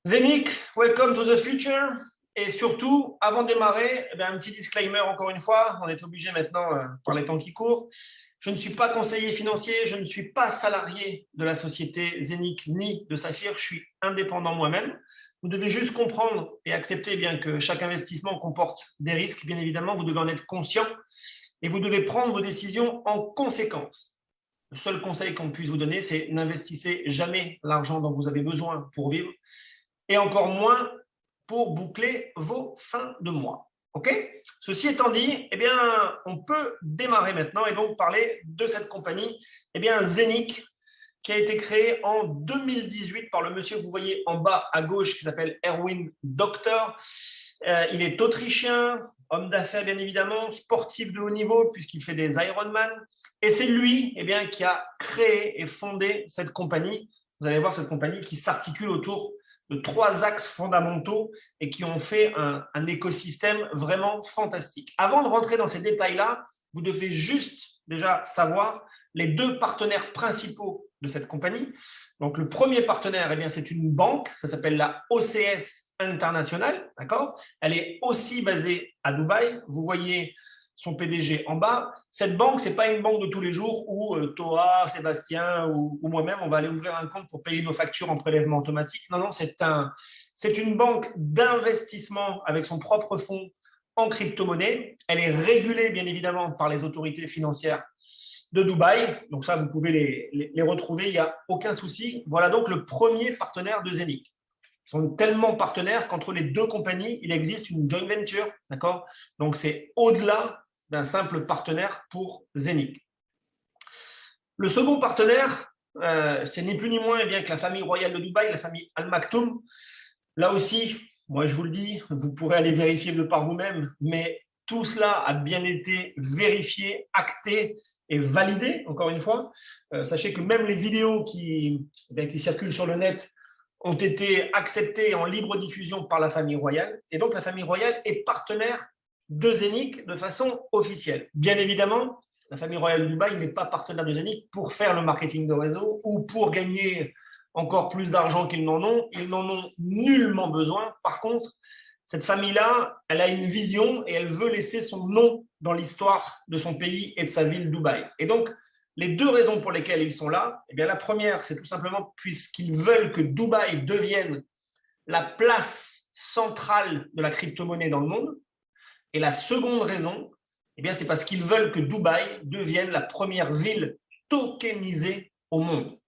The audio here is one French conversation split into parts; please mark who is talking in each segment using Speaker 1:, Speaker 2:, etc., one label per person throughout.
Speaker 1: Zénic, welcome to the future. Et surtout, avant de démarrer, un petit disclaimer encore une fois, on est obligé maintenant par les temps qui courent. Je ne suis pas conseiller financier, je ne suis pas salarié de la société Zénic ni de Saphir, je suis indépendant moi-même. Vous devez juste comprendre et accepter bien que chaque investissement comporte des risques, bien évidemment, vous devez en être conscient et vous devez prendre vos décisions en conséquence. Le seul conseil qu'on puisse vous donner, c'est n'investissez jamais l'argent dont vous avez besoin pour vivre et encore moins pour boucler vos fins de mois. OK? Ceci étant dit, on peut démarrer maintenant et donc parler de cette compagnie, Zénic, qui a été créée en 2018 par le monsieur que vous voyez en bas à gauche qui s'appelle Erwin Doctor. Il est autrichien, homme d'affaires bien évidemment, sportif de haut niveau puisqu'il fait des Ironman. Et c'est lui qui a créé et fondé cette compagnie. Vous allez voir cette compagnie qui s'articule autour de 3 axes fondamentaux et qui ont fait un écosystème vraiment fantastique. Avant de rentrer dans ces détails-là, vous devez juste déjà savoir les 2 partenaires principaux de cette compagnie. Donc, le premier partenaire, c'est une banque, ça s'appelle la OCS International, d'accord? Elle est aussi basée à Dubaï. Vous voyez son PDG en bas. Cette banque, ce n'est pas une banque de tous les jours où Toa, Sébastien ou moi-même, on va aller ouvrir un compte pour payer nos factures en prélèvement automatique. Non, c'est une banque d'investissement avec son propre fonds en crypto-monnaie. Elle est régulée, bien évidemment, par les autorités financières de Dubaï. Donc ça, vous pouvez les retrouver, il n'y a aucun souci. Voilà donc le premier partenaire de Zénic. Ils sont tellement partenaires qu'entre les 2 compagnies, il existe une joint venture, d'accord? Donc c'est au-delà d'un simple partenaire pour Zénic. Le second partenaire, c'est ni plus ni moins que la famille royale de Dubaï, la famille Al Maktoum. Là aussi, moi je vous le dis, vous pourrez aller vérifier de par vous-même, mais tout cela a bien été vérifié, acté et validé, encore une fois. Sachez que même les vidéos qui circulent sur le net ont été acceptées en libre diffusion par la famille royale. Et donc, la famille royale est partenaire de Zénic de façon officielle. Bien évidemment, la famille royale de Dubaï n'est pas partenaire de Zénic pour faire le marketing de réseau ou pour gagner encore plus d'argent qu'ils n'en ont. Ils n'en ont nullement besoin. Par contre, cette famille-là, elle a une vision et elle veut laisser son nom dans l'histoire de son pays et de sa ville, Dubaï. Et donc, les 2 raisons pour lesquelles ils sont là, la première, c'est tout simplement puisqu'ils veulent que Dubaï devienne la place centrale de la crypto-monnaie dans le monde. Et la seconde raison, c'est parce qu'ils veulent que Dubaï devienne la première ville tokenisée au monde.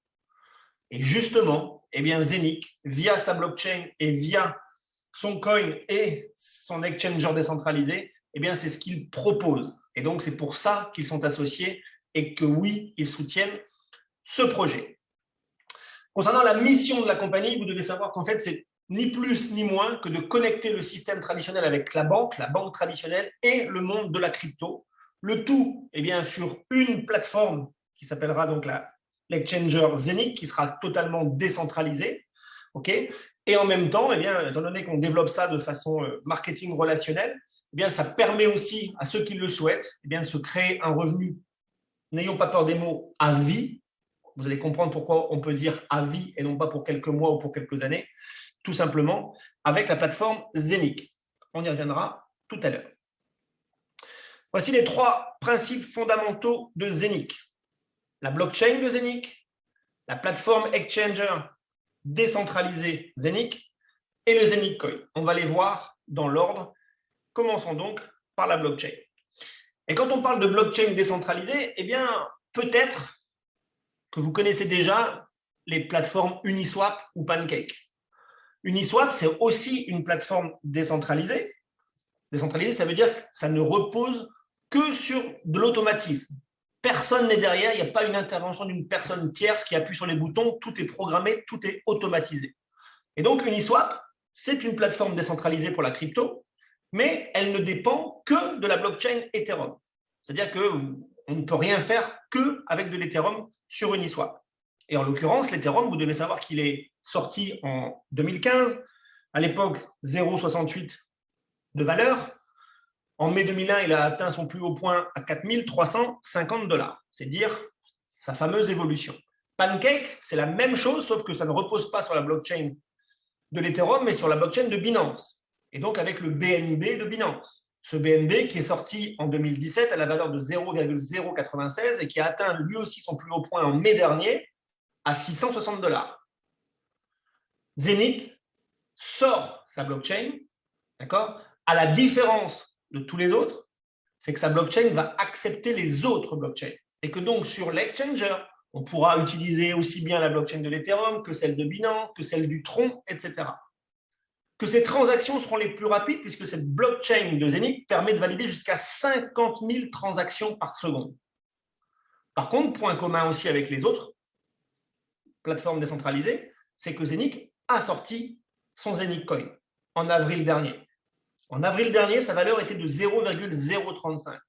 Speaker 1: Et justement, Zénic, via sa blockchain et via son coin et son exchanger décentralisé, c'est ce qu'ils proposent. Et donc, c'est pour ça qu'ils sont associés et que oui, ils soutiennent ce projet. Concernant la mission de la compagnie, vous devez savoir qu'en fait, c'est ni plus ni moins que de connecter le système traditionnel avec la banque traditionnelle et le monde de la crypto. Le tout, sur une plateforme qui s'appellera donc l'exchanger Zénic, qui sera totalement décentralisée. Okay, et en même temps, étant donné qu'on développe ça de façon marketing relationnelle, ça permet aussi à ceux qui le souhaitent de se créer un revenu, n'ayons pas peur des mots, à vie. Vous allez comprendre pourquoi on peut dire à vie et non pas pour quelques mois ou pour quelques années, tout simplement avec la plateforme Zénic. On y reviendra tout à l'heure. Voici les 3 principes fondamentaux de Zénic. La blockchain de Zénic, la plateforme exchanger décentralisée Zénic et le Zénic Coin. On va les voir dans l'ordre. Commençons donc par la blockchain. Et quand on parle de blockchain décentralisée, peut-être que vous connaissez déjà les plateformes Uniswap ou Pancake. Uniswap, c'est aussi une plateforme décentralisée. Décentralisée, ça veut dire que ça ne repose que sur de l'automatisme. Personne n'est derrière, il n'y a pas une intervention d'une personne tierce qui appuie sur les boutons, tout est programmé, tout est automatisé. Et donc Uniswap, c'est une plateforme décentralisée pour la crypto, mais elle ne dépend que de la blockchain Ethereum. C'est-à-dire qu'on ne peut rien faire qu'avec de l'Ethereum sur Uniswap. Et en l'occurrence, l'Ethereum, vous devez savoir qu'il est sorti en 2015, à l'époque 0,68 de valeur. En mai 2001, il a atteint son plus haut point à 4 350 $. C'est dire sa fameuse évolution. Pancake, c'est la même chose, sauf que ça ne repose pas sur la blockchain de l'Ethereum, mais sur la blockchain de Binance. Et donc avec le BNB de Binance. Ce BNB qui est sorti en 2017 à la valeur de 0,096 et qui a atteint lui aussi son plus haut point en mai dernier à 660 $. Zeniq sort sa blockchain, d'accord, à la différence de tous les autres, c'est que sa blockchain va accepter les autres blockchains. Et que donc sur l'exchanger, on pourra utiliser aussi bien la blockchain de l'Ethereum que celle de Binance, que celle du Tron, etc. Que ces transactions seront les plus rapides puisque cette blockchain de Zeniq permet de valider jusqu'à 50 000 transactions par seconde. Par contre, point commun aussi avec les autres plateformes décentralisées, c'est que Zeniq a sorti son Zeniq Coin en avril dernier. En avril dernier, sa valeur était de 0,035.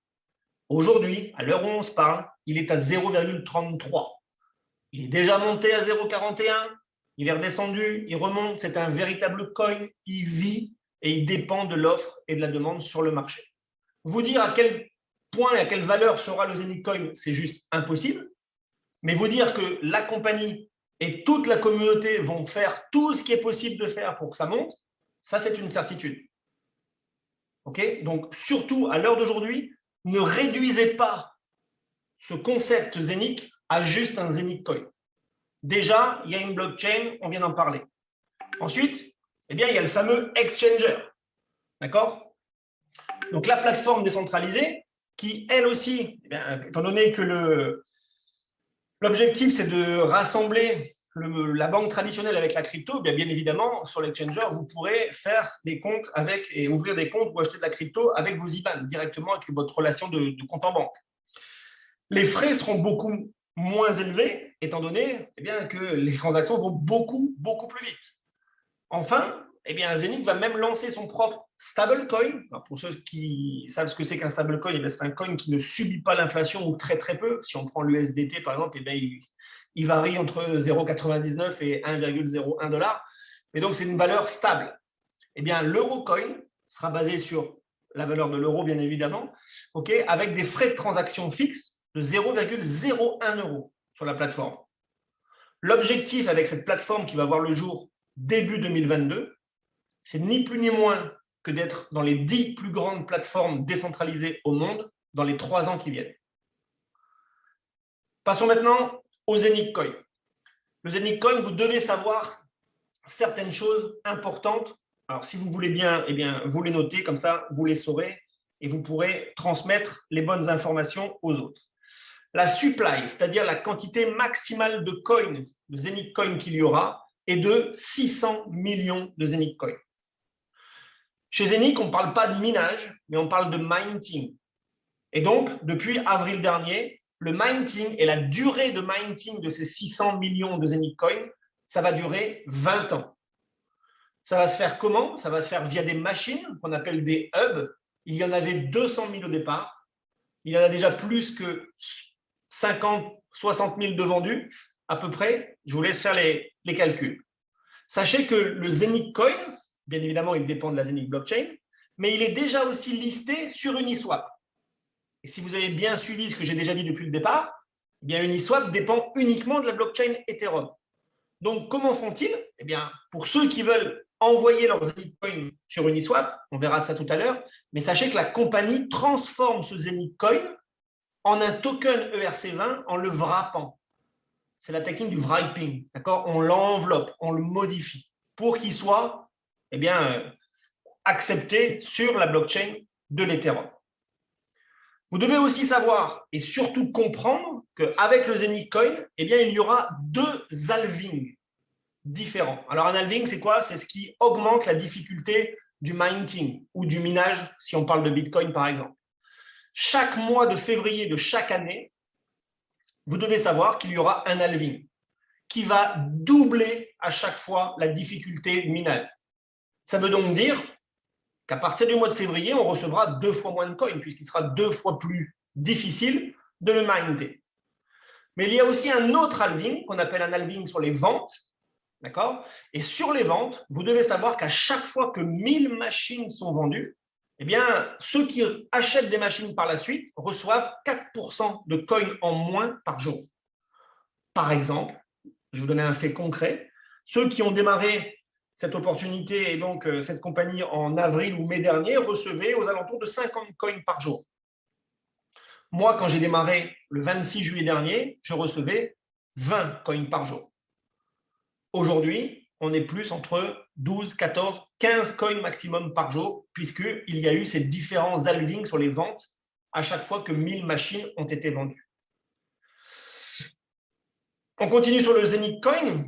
Speaker 1: Aujourd'hui, à l'heure où on se parle, il est à 0,33. Il est déjà monté à 0,41. Il est redescendu, il remonte. C'est un véritable coin. Il vit et il dépend de l'offre et de la demande sur le marché. Vous dire à quel point et à quelle valeur sera le Zeniq Coin, c'est juste impossible. Mais vous dire que la compagnie et toute la communauté vont faire tout ce qui est possible de faire pour que ça monte, ça, c'est une certitude. Okay ? Donc, surtout, à l'heure d'aujourd'hui, ne réduisez pas ce concept Zeniq à juste un Zeniq Coin. Déjà, il y a une blockchain, on vient d'en parler. Ensuite, eh bien, il y a le fameux exchanger. D'accord ? Donc, la plateforme décentralisée qui, elle aussi, eh bien, étant donné que l'objectif, c'est de rassembler la banque traditionnelle avec la crypto, bien évidemment, sur l'exchanger, vous pourrez faire des comptes avec et ouvrir des comptes ou acheter de la crypto avec vos IBAN, directement avec votre relation de compte en banque. Les frais seront beaucoup moins élevés, étant donné eh bien, que les transactions vont beaucoup plus vite. Enfin, eh bien, Zeniq va même lancer son propre stablecoin. Pour ceux qui savent ce que c'est qu'un stablecoin, eh c'est un coin qui ne subit pas l'inflation ou très peu. Si on prend l'USDT, par exemple, eh bien, il varie entre 0,99 et 1,01 $. Et donc, c'est une valeur stable. Eh bien, l'Eurocoin sera basé sur la valeur de l'euro, bien évidemment, okay, avec des frais de transaction fixes de 0,01 € sur la plateforme. L'objectif avec cette plateforme qui va voir le jour début 2022, c'est ni plus ni moins que d'être dans les 10 plus grandes plateformes décentralisées au monde dans les 3 ans qui viennent. Passons maintenant au Zeniq Coin. Le Zeniq Coin, vous devez savoir certaines choses importantes. Alors, si vous voulez bien, eh bien, vous les notez, comme ça, vous les saurez et vous pourrez transmettre les bonnes informations aux autres. La supply, c'est-à-dire la quantité maximale de coins, de Zeniq Coin qu'il y aura, est de 600 millions de Zeniq Coin. Chez Zeniq, on ne parle pas de minage, mais on parle de minting. Et donc, depuis avril dernier, le minting et la durée de minting de ces 600 millions de Zeniq Coin, ça va durer 20 ans. Ça va se faire comment? Ça va se faire via des machines qu'on appelle des hubs. Il y en avait 200 000 au départ. Il y en a déjà plus que 50, 60 000 de vendus, à peu près. Je vous laisse faire les calculs. Sachez que le Zeniq Coin, bien évidemment, il dépend de la Zeniq Blockchain, mais il est déjà aussi listé sur Uniswap. Et si vous avez bien suivi ce que j'ai déjà dit depuis le départ, eh bien Uniswap dépend uniquement de la blockchain Ethereum. Donc, comment font-ils? Eh bien, pour ceux qui veulent envoyer leurs Zeniq Coin sur Uniswap, on verra de ça tout à l'heure, mais sachez que la compagnie transforme ce Zeniq Coin en un token ERC20 en le wrappant. C'est la technique du wrapping, d'accord? On l'enveloppe, on le modifie pour qu'il soit eh bien, accepté sur la blockchain de l'Ethereum. Vous devez aussi savoir et surtout comprendre qu'avec le Zeniq Coin, eh bien, il y aura 2 halvings différents. Alors, un halving, c'est quoi? C'est ce qui augmente la difficulté du minting ou du minage, si on parle de Bitcoin, par exemple. Chaque mois de février de chaque année, vous devez savoir qu'il y aura un halving qui va doubler à chaque fois la difficulté de minage. Ça veut donc dire qu'à partir du mois de février, on recevra 2 fois moins de coins, puisqu'il sera 2 fois plus difficile de le miner. Mais il y a aussi un autre halving, qu'on appelle un halving sur les ventes, d'accord? Et sur les ventes, vous devez savoir qu'à chaque fois que 1000 machines sont vendues, eh bien, ceux qui achètent des machines par la suite reçoivent 4% de coins en moins par jour. Par exemple, je vais vous donner un fait concret, ceux qui ont démarré cette opportunité et donc cette compagnie en avril ou mai dernier recevait aux alentours de 50 coins par jour. Moi, quand j'ai démarré le 26 juillet dernier, je recevais 20 coins par jour. Aujourd'hui, on est plus entre 12, 14, 15 coins maximum par jour, puisqu'il y a eu ces différents halvings sur les ventes à chaque fois que 1000 machines ont été vendues. On continue sur le Zenith Coin.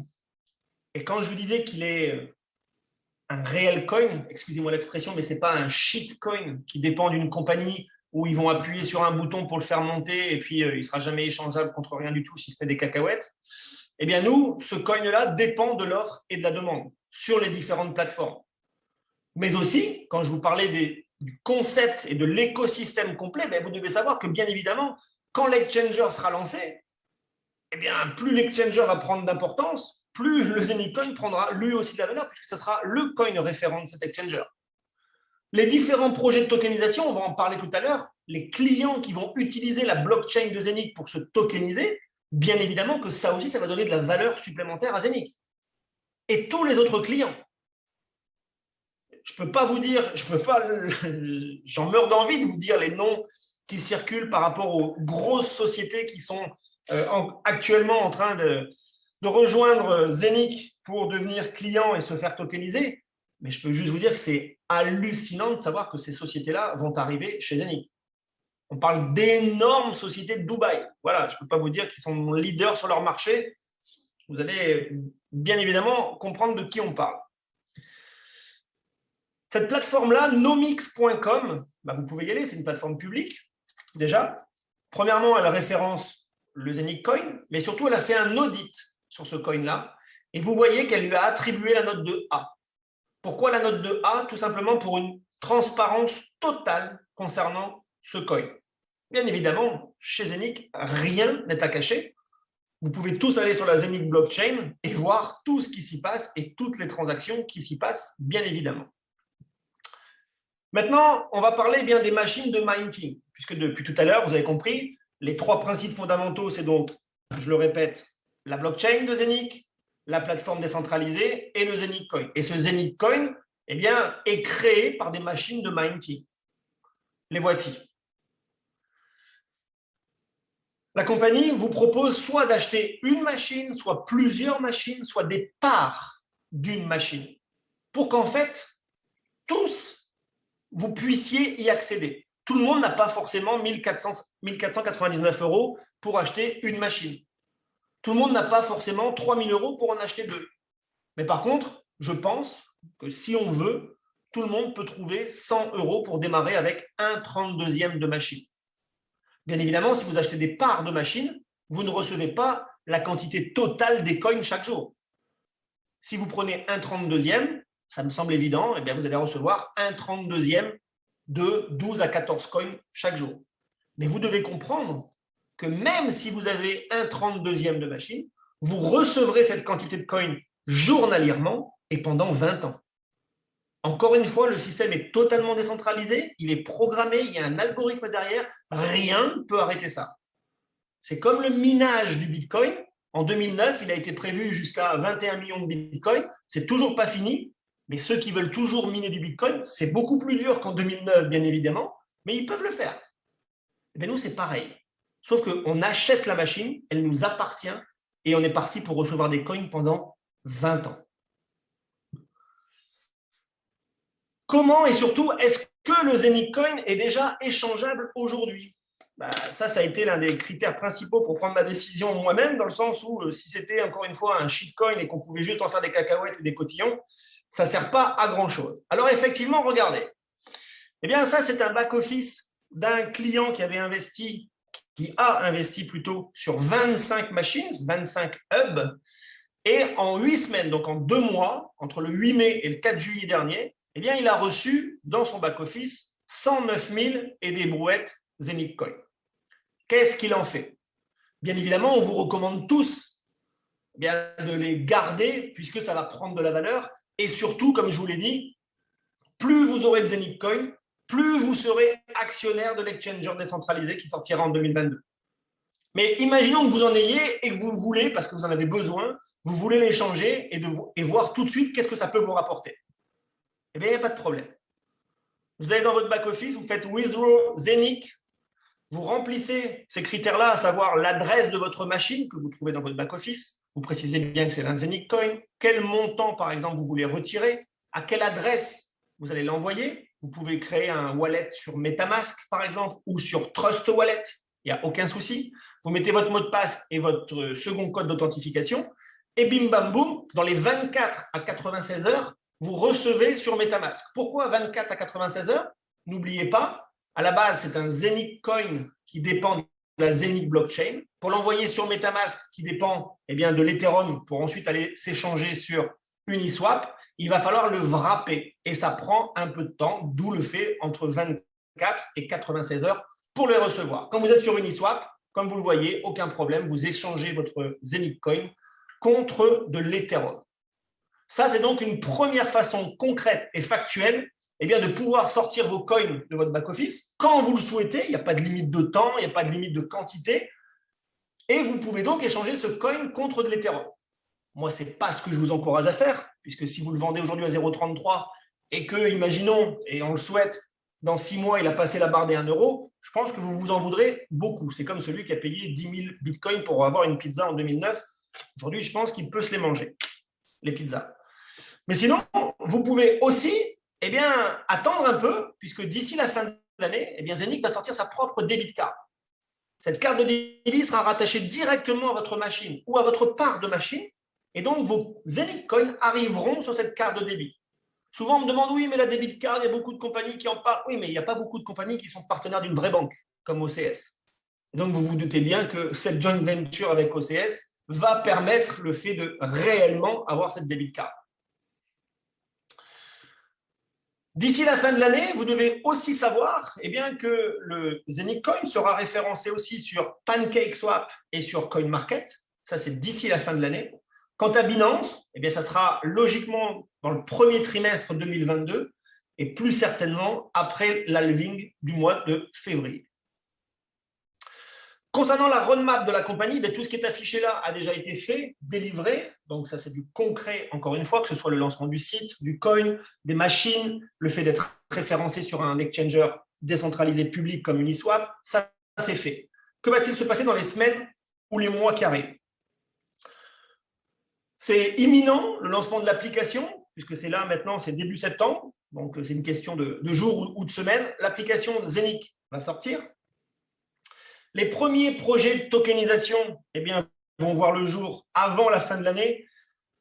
Speaker 1: Et quand je vous disais qu'il est un réel coin, excusez-moi l'expression, mais ce n'est pas un shit coin qui dépend d'une compagnie où ils vont appuyer sur un bouton pour le faire monter et puis il ne sera jamais échangeable contre rien du tout si ce n'est des cacahuètes. Eh bien, nous, ce coin-là dépend de l'offre et de la demande sur les différentes plateformes. Mais aussi, quand je vous parlais du concept et de l'écosystème complet, vous devez savoir que, bien évidemment, quand l'exchanger sera lancé, eh bien, plus l'exchanger va prendre d'importance, plus le Zenith Coin prendra lui aussi de la valeur, puisque ce sera le coin référent de cet exchanger. Les différents projets de tokenisation, on va en parler tout à l'heure, les clients qui vont utiliser la blockchain de Zenith pour se tokeniser, bien évidemment que ça aussi, ça va donner de la valeur supplémentaire à Zenith. Et tous les autres clients. Je ne peux pas vous dire, j'en meurs d'envie de vous dire les noms qui circulent par rapport aux grosses sociétés qui sont actuellement en train de rejoindre Zenith pour devenir client et se faire tokeniser. Mais je peux juste vous dire que c'est hallucinant de savoir que ces sociétés-là vont arriver chez Zenith. On parle d'énormes sociétés de Dubaï. Voilà, je ne peux pas vous dire qu'ils sont leaders sur leur marché. Vous allez bien évidemment comprendre de qui on parle. Cette plateforme-là, nomix.com, vous pouvez y aller, c'est une plateforme publique déjà. Premièrement, elle référence le Zenith Coin, mais surtout, elle a fait un audit sur ce coin-là. Et vous voyez qu'elle lui a attribué la note de A. Pourquoi la note de A? Tout simplement pour une transparence totale concernant ce coin. Bien évidemment, chez Zenith, rien n'est à cacher. Vous pouvez tous aller sur la Zenith Blockchain et voir tout ce qui s'y passe et toutes les transactions qui s'y passent, bien évidemment. Maintenant, on va parler bien des machines de minting, puisque depuis tout à l'heure, vous avez compris, les trois principes fondamentaux, c'est donc, je le répète, la blockchain de Zenith, la plateforme décentralisée et le Zenith Coin. Et ce Zenith Coin, eh bien, est créé par des machines de minting. Les voici. La compagnie vous propose soit d'acheter une machine, soit plusieurs machines, soit des parts d'une machine, pour qu'en fait, tous, vous puissiez y accéder. Tout le monde n'a pas forcément 1499 € pour acheter une machine. Tout le monde n'a pas forcément 3000 € pour en acheter deux. Mais par contre, je pense que si on veut, tout le monde peut trouver 100 € pour démarrer avec un 32e de machine. Bien évidemment, si vous achetez des parts de machines, vous ne recevez pas la quantité totale des coins chaque jour. Si vous prenez un 32e, ça me semble évident, eh bien vous allez recevoir un 32e de 12 à 14 coins chaque jour. Mais vous devez comprendre que même si vous avez un 32e de machine, vous recevrez cette quantité de coins journalièrement et pendant 20 ans. Encore une fois, le système est totalement décentralisé, il est programmé, il y a un algorithme derrière, rien ne peut arrêter ça. C'est comme le minage du Bitcoin. En 2009, il a été prévu jusqu'à 21 millions de Bitcoin. C'est toujours pas fini, mais ceux qui veulent toujours miner du Bitcoin, c'est beaucoup plus dur qu'en 2009, bien évidemment, mais ils peuvent le faire. Et bien nous, c'est pareil. Sauf qu'on achète la machine, elle nous appartient, et on est parti pour recevoir des coins pendant 20 ans. Comment et surtout, est-ce que le Zenith Coin est déjà échangeable aujourd'hui? Ça a été l'un des critères principaux pour prendre ma décision moi-même, dans le sens où si c'était encore une fois un shitcoin et qu'on pouvait juste en faire des cacahuètes ou des cotillons, ça ne sert pas à grand-chose. Alors effectivement, regardez. Eh bien, ça, c'est un back-office d'un client qui a investi plutôt sur 25 machines, 25 hubs, et en 8 semaines, donc en 2 mois, entre le 8 mai et le 4 juillet dernier, eh bien, il a reçu dans son back-office 109 000 et des brouettes Zenith Coin. Qu'est-ce qu'il en fait? Bien évidemment, on vous recommande tous de les garder puisque ça va prendre de la valeur. Et surtout, comme je vous l'ai dit, plus vous aurez de Zenith Coin, plus vous serez actionnaire de l'exchanger décentralisé qui sortira en 2022. Mais imaginons que vous en ayez et que vous voulez, parce que vous en avez besoin, vous voulez l'échanger et voir tout de suite qu'est-ce que ça peut vous rapporter. Eh bien, il n'y a pas de problème. Vous allez dans votre back-office, vous faites Withdraw Zenic, vous remplissez ces critères-là, à savoir l'adresse de votre machine que vous trouvez dans votre back-office. Vous précisez bien que c'est un Zenic Coin, quel montant, par exemple, vous voulez retirer, à quelle adresse vous allez l'envoyer. Vous pouvez créer un wallet sur MetaMask, par exemple, ou sur Trust Wallet. Il n'y a aucun souci. Vous mettez votre mot de passe et votre second code d'authentification. Et bim, bam, boum, dans les 24 à 96 heures, vous recevez sur MetaMask. Pourquoi 24 à 96 heures? N'oubliez pas, à la base, c'est un Zenic Coin qui dépend de la Zenic Blockchain. Pour l'envoyer sur MetaMask, qui dépend de l'Ethereum, pour ensuite aller s'échanger sur Uniswap, il va falloir le wrapper. Et ça prend un peu de temps, d'où le fait entre 24 et 96 heures pour le recevoir. Quand vous êtes sur Uniswap, comme vous le voyez, aucun problème, vous échangez votre Zenic Coin contre de l'Ethereum. Ça, c'est donc une première façon concrète et factuelle de pouvoir sortir vos coins de votre back-office quand vous le souhaitez. Il n'y a pas de limite de temps, il n'y a pas de limite de quantité. Et vous pouvez donc échanger ce coin contre de l'Ethereum. Moi, ce n'est pas ce que je vous encourage à faire, puisque si vous le vendez aujourd'hui à 0,33 et que, imaginons, et on le souhaite, dans 6 mois, il a passé la barre des 1 euro, je pense que vous vous en voudrez beaucoup. C'est comme celui qui a payé 10 000 bitcoins pour avoir une pizza en 2009. Aujourd'hui, je pense qu'il peut se les manger, les pizzas. Mais sinon, vous pouvez aussi attendre un peu, puisque d'ici la fin de l'année, Zenic va sortir sa propre debit card. Cette carte de débit sera rattachée directement à votre machine ou à votre part de machine, et donc vos Zenic Coins arriveront sur cette carte de débit. Souvent, on me demande, oui, mais la debit card, il y a beaucoup de compagnies qui en parlent. Oui, mais il n'y a pas beaucoup de compagnies qui sont partenaires d'une vraie banque, comme OCS. Donc, vous vous doutez bien que cette joint venture avec OCS va permettre le fait de réellement avoir cette debit card. D'ici la fin de l'année, vous devez aussi savoir que le Zenic Coin sera référencé aussi sur PancakeSwap et sur CoinMarket. Ça, c'est d'ici la fin de l'année. Quant à Binance, ça sera logiquement dans le premier trimestre 2022 et plus certainement après l'halving du mois de février. Concernant la roadmap de la compagnie, tout ce qui est affiché là a déjà été fait, délivré. Donc ça, c'est du concret, encore une fois, que ce soit le lancement du site, du coin, des machines, le fait d'être référencé sur un exchanger décentralisé public comme Uniswap, ça, c'est fait. Que va-t-il se passer dans les semaines ou les mois qui arrivent? C'est imminent, le lancement de l'application, puisque c'est là maintenant, c'est début septembre. Donc, c'est une question de jours ou de semaines. L'application Zenic va sortir. Les premiers projets de tokenisation vont voir le jour avant la fin de l'année.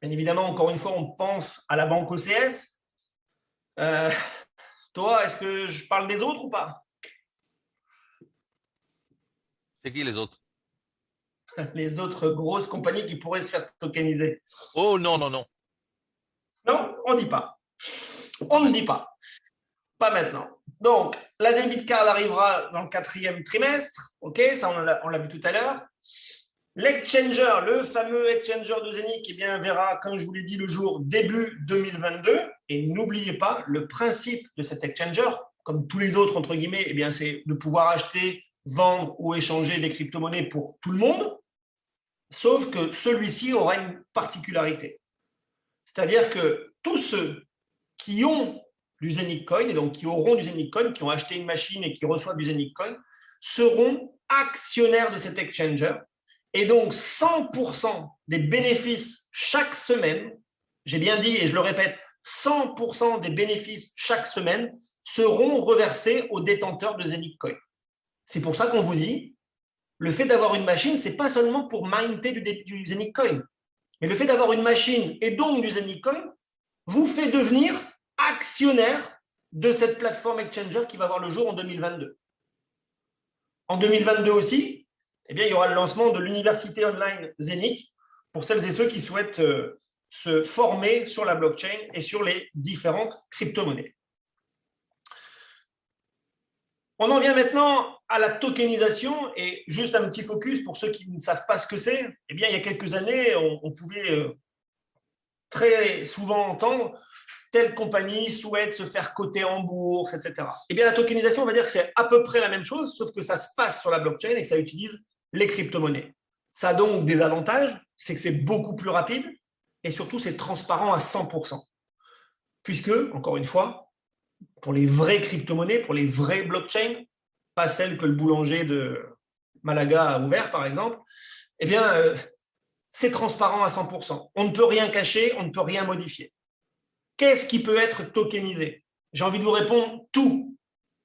Speaker 1: Bien évidemment, encore une fois, on pense à la banque OCS. Toi, est-ce que je parle des autres ou pas?
Speaker 2: C'est qui les autres?
Speaker 1: Les autres grosses compagnies qui pourraient se faire tokeniser.
Speaker 2: Oh non, non, non.
Speaker 1: Non, on ne dit pas. On ne dit pas. Pas maintenant. Donc, la debit card arrivera dans le 4e trimestre. OK, ça, on l'a vu tout à l'heure. L'exchanger, le fameux exchanger de Zenic, verra, comme je vous l'ai dit, le jour début 2022. Et n'oubliez pas, le principe de cet exchanger, comme tous les autres, entre guillemets, c'est de pouvoir acheter, vendre ou échanger des crypto-monnaies pour tout le monde. Sauf que celui-ci aura une particularité. C'est-à-dire que tous ceux qui ont du Zenic Coin, et donc qui auront du Zenic Coin, qui ont acheté une machine et qui reçoivent du Zenic Coin, seront actionnaires de cet exchanger. Et donc, 100% des bénéfices chaque semaine, j'ai bien dit et je le répète, 100% des bénéfices chaque semaine seront reversés aux détenteurs de Zenic Coin. C'est pour ça qu'on vous dit, le fait d'avoir une machine, ce n'est pas seulement pour minter du Zenic Coin, mais le fait d'avoir une machine et donc du Zenic Coin vous fait devenir actionnaire de cette plateforme exchanger qui va voir le jour en 2022. En 2022 aussi, il y aura le lancement de l'université online Zenic pour celles et ceux qui souhaitent se former sur la blockchain et sur les différentes crypto-monnaies. On en vient maintenant à la tokenisation et juste un petit focus pour ceux qui ne savent pas ce que c'est. Il y a quelques années, on pouvait très souvent entendre telle compagnie souhaite se faire coter en bourse, etc. La tokenisation, on va dire que c'est à peu près la même chose, sauf que ça se passe sur la blockchain et que ça utilise les crypto-monnaies. Ça a donc des avantages, c'est que c'est beaucoup plus rapide, et surtout, c'est transparent à 100%. Puisque, encore une fois, pour les vraies crypto-monnaies, pour les vraies blockchains, pas celles que le boulanger de Malaga a ouvert, par exemple, eh bien, c'est transparent à 100%. On ne peut rien cacher, on ne peut rien modifier. Qu'est-ce qui peut être tokenisé? J'ai envie de vous répondre tout,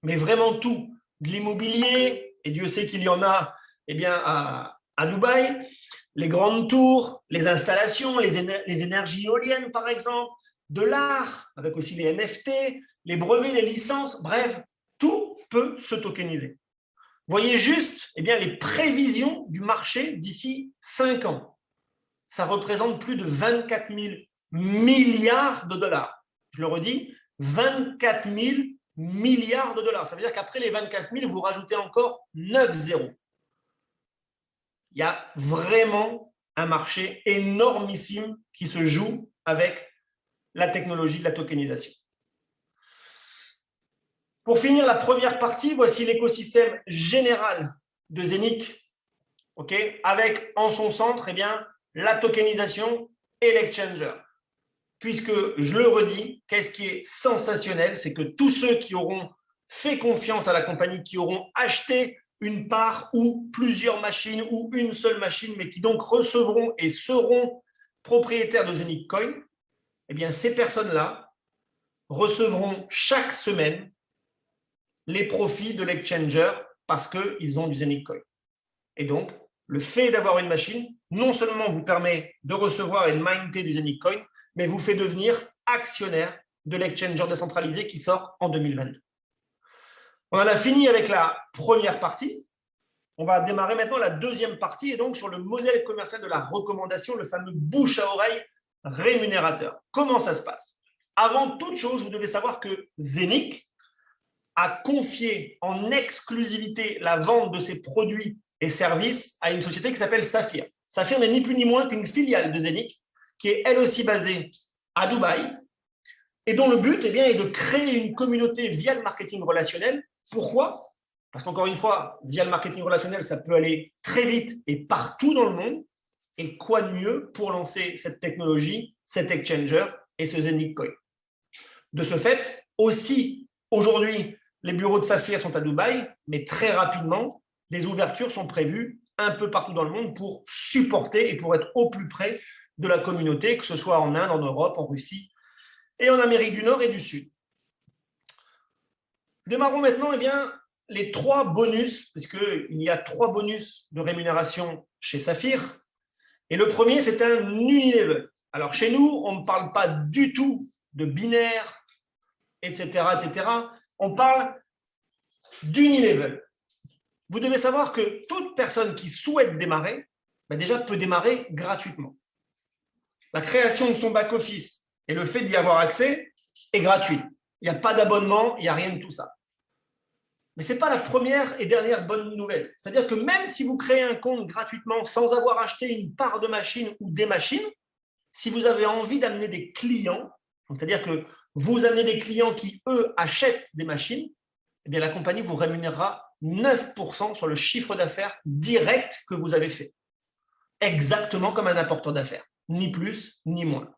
Speaker 1: mais vraiment tout. De l'immobilier, et Dieu sait qu'il y en a eh bien, à Dubaï, les grandes tours, les installations, les énergies éoliennes, par exemple, de l'art, avec aussi les NFT, les brevets, les licences, bref, tout peut se tokeniser. Voyez juste eh bien, les prévisions du marché d'ici 5 ans. Ça représente plus de 24 000 milliards de dollars. Je le redis, 24 000 milliards de dollars. Ça veut dire qu'après les 24 000, vous rajoutez encore 9 zéros. Il y a vraiment un marché énormissime qui se joue avec la technologie de la tokenisation. Pour finir la première partie, voici l'écosystème général de Zeniq, okay, avec en son centre eh bien, la tokenisation et l'exchanger. Puisque, je le redis, qu'est-ce qui est sensationnel, c'est que tous ceux qui auront fait confiance à la compagnie, qui auront acheté une part ou plusieurs machines ou une seule machine, mais qui donc recevront et seront propriétaires de Zeniq Coin, eh bien, ces personnes-là recevront chaque semaine les profits de l'exchanger parce qu'ils ont du Zeniq Coin. Et donc, le fait d'avoir une machine, non seulement vous permet de recevoir et de minter du Zeniq Coin, mais vous fait devenir actionnaire de l'exchanger décentralisé qui sort en 2022. On en a fini avec la première partie. On va démarrer maintenant la deuxième partie et donc sur le modèle commercial de la recommandation, le fameux bouche à oreille rémunérateur. Comment ça se passe? Avant toute chose, vous devez savoir que Zeniq a confié en exclusivité la vente de ses produits et services à une société qui s'appelle Saphir. Saphir n'est ni plus ni moins qu'une filiale de Zeniq qui est elle aussi basée à Dubaï et dont le but est de créer une communauté via le marketing relationnel. Pourquoi? Parce qu'encore une fois, via le marketing relationnel, ça peut aller très vite et partout dans le monde. Et quoi de mieux pour lancer cette technologie, cet exchanger et ce Zeniq Coin? De ce fait, aussi, aujourd'hui, les bureaux de Saphir sont à Dubaï, mais très rapidement, des ouvertures sont prévues un peu partout dans le monde pour supporter et pour être au plus près de la communauté, que ce soit en Inde, en Europe, en Russie et en Amérique du Nord et du Sud. Démarrons maintenant les 3 bonus, puisqu'il y a 3 bonus de rémunération chez Saphir. Et le premier, c'est un unilevel. Alors, chez nous, on ne parle pas du tout de binaire, etc., etc. On parle d'unilevel. Vous devez savoir que toute personne qui souhaite démarrer, déjà peut démarrer gratuitement. La création de son back-office et le fait d'y avoir accès est gratuit. Il n'y a pas d'abonnement, il n'y a rien de tout ça. Mais ce n'est pas la première et dernière bonne nouvelle. C'est-à-dire que même si vous créez un compte gratuitement sans avoir acheté une part de machine ou des machines, si vous avez envie d'amener des clients, c'est-à-dire que vous amenez des clients qui, eux, achètent des machines, eh bien, la compagnie vous rémunérera 9% sur le chiffre d'affaires direct que vous avez fait. Exactement comme un apporteur d'affaires. Ni plus, ni moins.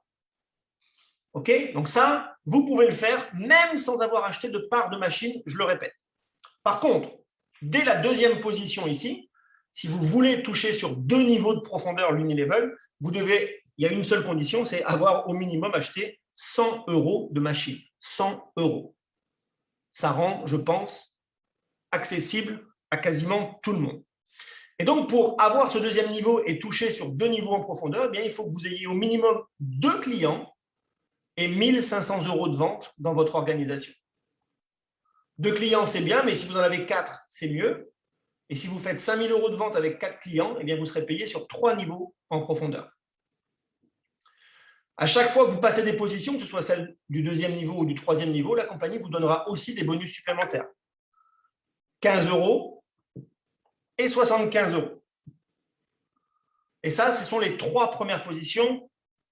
Speaker 1: OK? Donc ça, vous pouvez le faire même sans avoir acheté de part de machine, je le répète. Par contre, dès la deuxième position ici, si vous voulez toucher sur 2 niveaux de profondeur l'unilevel, il y a une seule condition, c'est avoir au minimum acheté 100 € de machine. 100 €. Ça rend, je pense, accessible à quasiment tout le monde. Et donc, pour avoir ce deuxième niveau et toucher sur 2 niveaux en profondeur, il faut que vous ayez au minimum 2 clients et 1 500 € de vente dans votre organisation. 2 clients, c'est bien, mais si vous en avez 4, c'est mieux. Et si vous faites 5 000 € de vente avec 4 clients, vous serez payé sur 3 niveaux en profondeur. À chaque fois que vous passez des positions, que ce soit celle du 2e niveau ou du 3e niveau, la compagnie vous donnera aussi des bonus supplémentaires. 15 € et 75 €. Et ça, ce sont les 3 premières positions.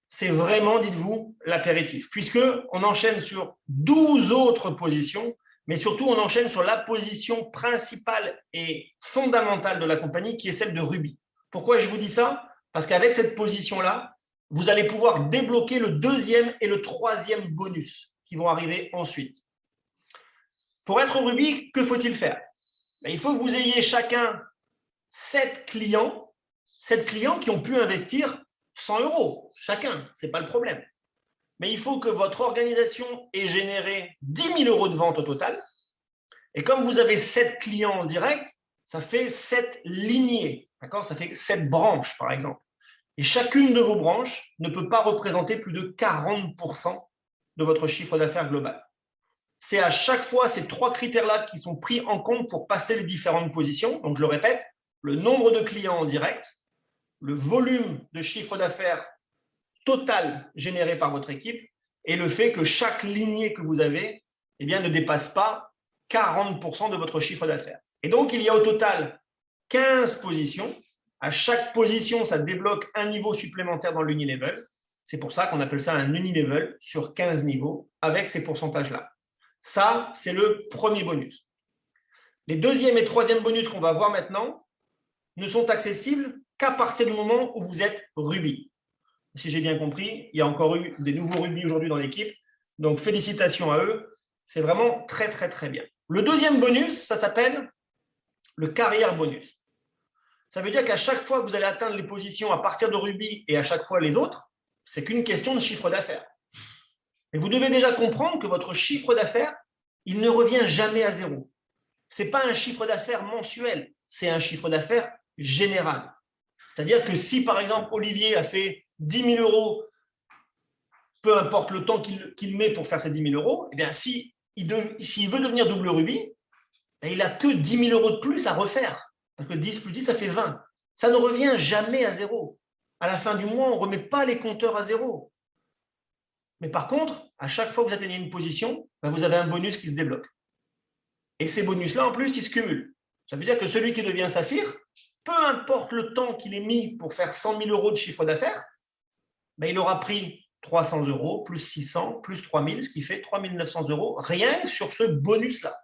Speaker 1: C'est vraiment, dites-vous, l'apéritif. Puisqu'on enchaîne sur 12 autres positions, mais surtout, on enchaîne sur la position principale et fondamentale de la compagnie, qui est celle de Ruby. Pourquoi je vous dis ça? Parce qu'avec cette position-là, vous allez pouvoir débloquer le deuxième et le troisième bonus qui vont arriver ensuite. Pour être rubis, que faut-il faire? Il faut que vous ayez chacun 7 clients qui ont pu investir 100 euros chacun, ce n'est pas le problème. Mais il faut que votre organisation ait généré 10 000 euros de vente au total. Et comme vous avez 7 clients en direct, ça fait 7 lignées, d'accord? Ça fait 7 branches, par exemple. Et chacune de vos branches ne peut pas représenter plus de 40% de votre chiffre d'affaires global. C'est à chaque fois ces 3 critères-là qui sont pris en compte pour passer les différentes positions. Donc, je le répète, le nombre de clients en direct, le volume de chiffre d'affaires total généré par votre équipe et le fait que chaque lignée que vous avez ne dépasse pas 40% de votre chiffre d'affaires. Et donc, il y a au total 15 positions. À chaque position, ça débloque un niveau supplémentaire dans l'unilevel. C'est pour ça qu'on appelle ça un unilevel sur 15 niveaux avec ces pourcentages-là. Ça, c'est le premier bonus. Les deuxième et troisième bonus qu'on va voir maintenant ne sont accessibles qu'à partir du moment où vous êtes rubis. Si j'ai bien compris, il y a encore eu des nouveaux rubis aujourd'hui dans l'équipe. Donc, félicitations à eux. C'est vraiment très, très, très bien. Le deuxième bonus, ça s'appelle le carrière bonus. Ça veut dire qu'à chaque fois que vous allez atteindre les positions à partir de rubis et à chaque fois les autres, c'est qu'une question de chiffre d'affaires. Mais vous devez déjà comprendre que votre chiffre d'affaires, il ne revient jamais à zéro. Ce n'est pas un chiffre d'affaires mensuel, c'est un chiffre d'affaires général. C'est-à-dire que si, par exemple, Olivier a fait 10 000 euros, peu importe le temps qu'il met pour faire ces 10 000 euros, eh bien, s'il veut devenir double rubis, il n'a que 10 000 euros de plus à refaire. Parce que 10 plus 10, ça fait 20. Ça ne revient jamais à zéro. À la fin du mois, on ne remet pas les compteurs à zéro. Mais par contre, à chaque fois que vous atteignez une position, vous avez un bonus qui se débloque. Et ces bonus-là, en plus, ils se cumulent. Ça veut dire que celui qui devient saphir, peu importe le temps qu'il ait mis pour faire 100 000 euros de chiffre d'affaires, il aura pris 300 euros, plus 600, plus 3 000, ce qui fait 3 900 euros, rien que sur ce bonus-là.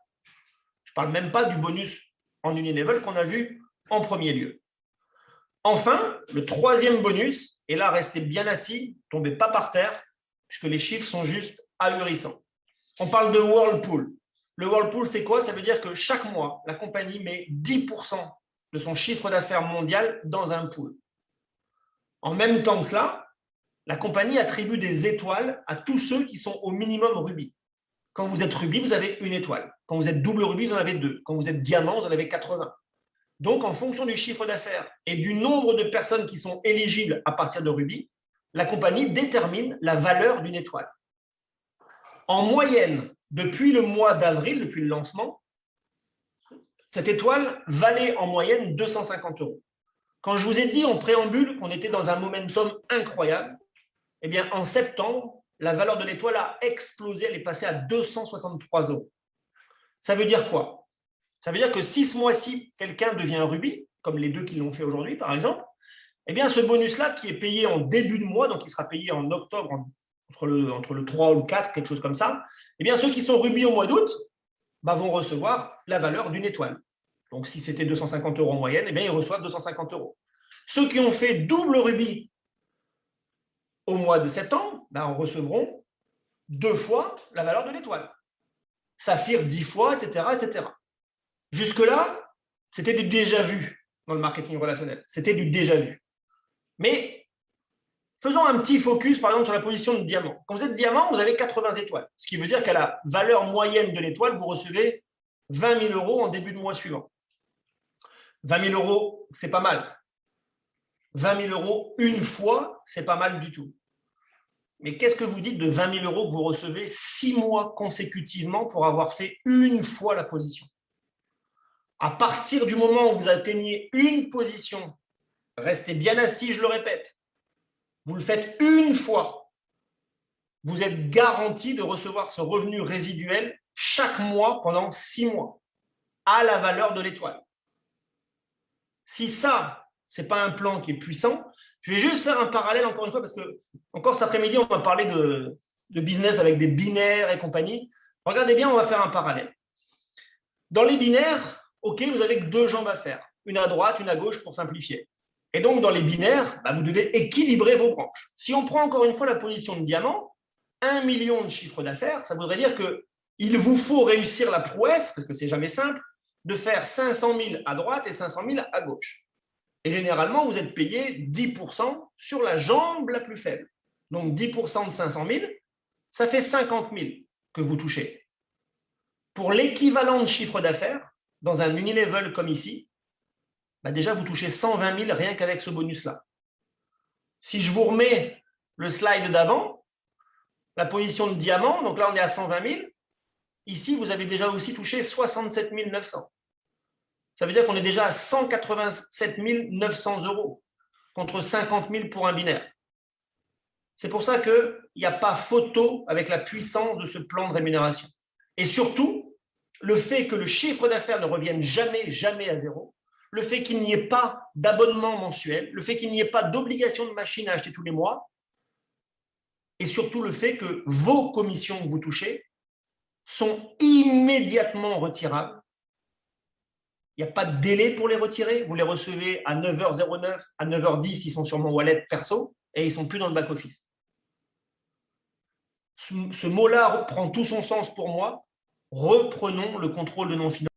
Speaker 1: Je ne parle même pas du bonus en unilevel qu'on a vu en premier lieu. Enfin, le troisième bonus, et là, restez bien assis, ne tombez pas par terre, puisque les chiffres sont juste ahurissants. On parle de Whirlpool. Le Whirlpool, c'est quoi? Ça veut dire que chaque mois, la compagnie met 10% de son chiffre d'affaires mondial dans un pool. En même temps que cela, la compagnie attribue des étoiles à tous ceux qui sont au minimum rubis. Quand vous êtes rubis, vous avez une étoile. Quand vous êtes double rubis, vous en avez 2. Quand vous êtes diamant, vous en avez 80. Donc, en fonction du chiffre d'affaires et du nombre de personnes qui sont éligibles à partir de rubis, la compagnie détermine la valeur d'une étoile. En moyenne, depuis le mois d'avril, depuis le lancement, cette étoile valait en moyenne 250 euros. Quand je vous ai dit en préambule qu'on était dans un momentum incroyable, eh bien, en septembre, la valeur de l'étoile a explosé, elle est passée à 263 euros. Ça veut dire quoi? Ça veut dire que si ce mois-ci, quelqu'un devient rubis, comme les 2 qui l'ont fait aujourd'hui, par exemple, eh bien, ce bonus-là, qui est payé en début de mois, donc il sera payé en octobre, entre le 3 ou le 4, quelque chose comme ça, eh bien, ceux qui sont rubis au mois d'août vont recevoir la valeur d'une étoile. Donc, si c'était 250 euros en moyenne, eh bien, ils reçoivent 250 euros. Ceux qui ont fait double rubis au mois de septembre, recevront 2 fois la valeur de l'étoile. Saphir 10 fois, etc., etc. Jusque-là, c'était du déjà vu dans le marketing relationnel. C'était du déjà vu. Mais faisons un petit focus, par exemple, sur la position de diamant. Quand vous êtes diamant, vous avez 80 étoiles. Ce qui veut dire qu'à la valeur moyenne de l'étoile, vous recevez 20 000 euros en début de mois suivant. 20 000 euros, c'est pas mal. 20 000 euros une fois, c'est pas mal du tout. Mais qu'est-ce que vous dites de 20 000 euros que vous recevez 6 mois consécutivement pour avoir fait une fois la position? À partir du moment où vous atteignez une position, restez bien assis, je le répète, vous le faites une fois, vous êtes garanti de recevoir ce revenu résiduel chaque mois pendant 6 mois, à la valeur de l'étoile. Si ça, ce n'est pas un plan qui est puissant, je vais juste faire un parallèle encore une fois, parce que encore cet après-midi, on va parler de business avec des binaires et compagnie. Regardez bien, on va faire un parallèle. Dans les binaires, ok, vous avez que 2 jambes à faire, une à droite, une à gauche pour simplifier. Et donc, dans les binaires, vous devez équilibrer vos branches. Si on prend encore une fois la position de diamant, 1 million de chiffre d'affaires, ça voudrait dire qu'il vous faut réussir la prouesse, parce que c'est jamais simple, de faire 500 000 à droite et 500 000 à gauche. Et généralement, vous êtes payé 10% sur la jambe la plus faible. Donc 10% de 500 000, ça fait 50 000 que vous touchez. Pour l'équivalent de chiffre d'affaires, dans un unilevel comme ici, déjà vous touchez 120 000 rien qu'avec ce bonus-là. Si je vous remets le slide d'avant, la position de diamant, donc là on est à 120 000, ici vous avez déjà aussi touché 67 900. Ça veut dire qu'on est déjà à 187 900 € contre 50 000 pour un binaire. C'est pour ça qu'il n'y a pas photo avec la puissance de ce plan de rémunération. Et surtout, le fait que le chiffre d'affaires ne revienne jamais à zéro, le fait qu'il n'y ait pas d'abonnement mensuel, le fait qu'il n'y ait pas d'obligation de machine à acheter tous les mois, et surtout le fait que vos commissions que vous touchez sont immédiatement retirables. Il n'y a pas de délai pour les retirer. Vous les recevez à 9h09, à 9h10, ils sont sur mon wallet perso et ils ne sont plus dans le back-office. Ce mot-là prend tout son sens pour moi. Reprenons le contrôle de nos finances.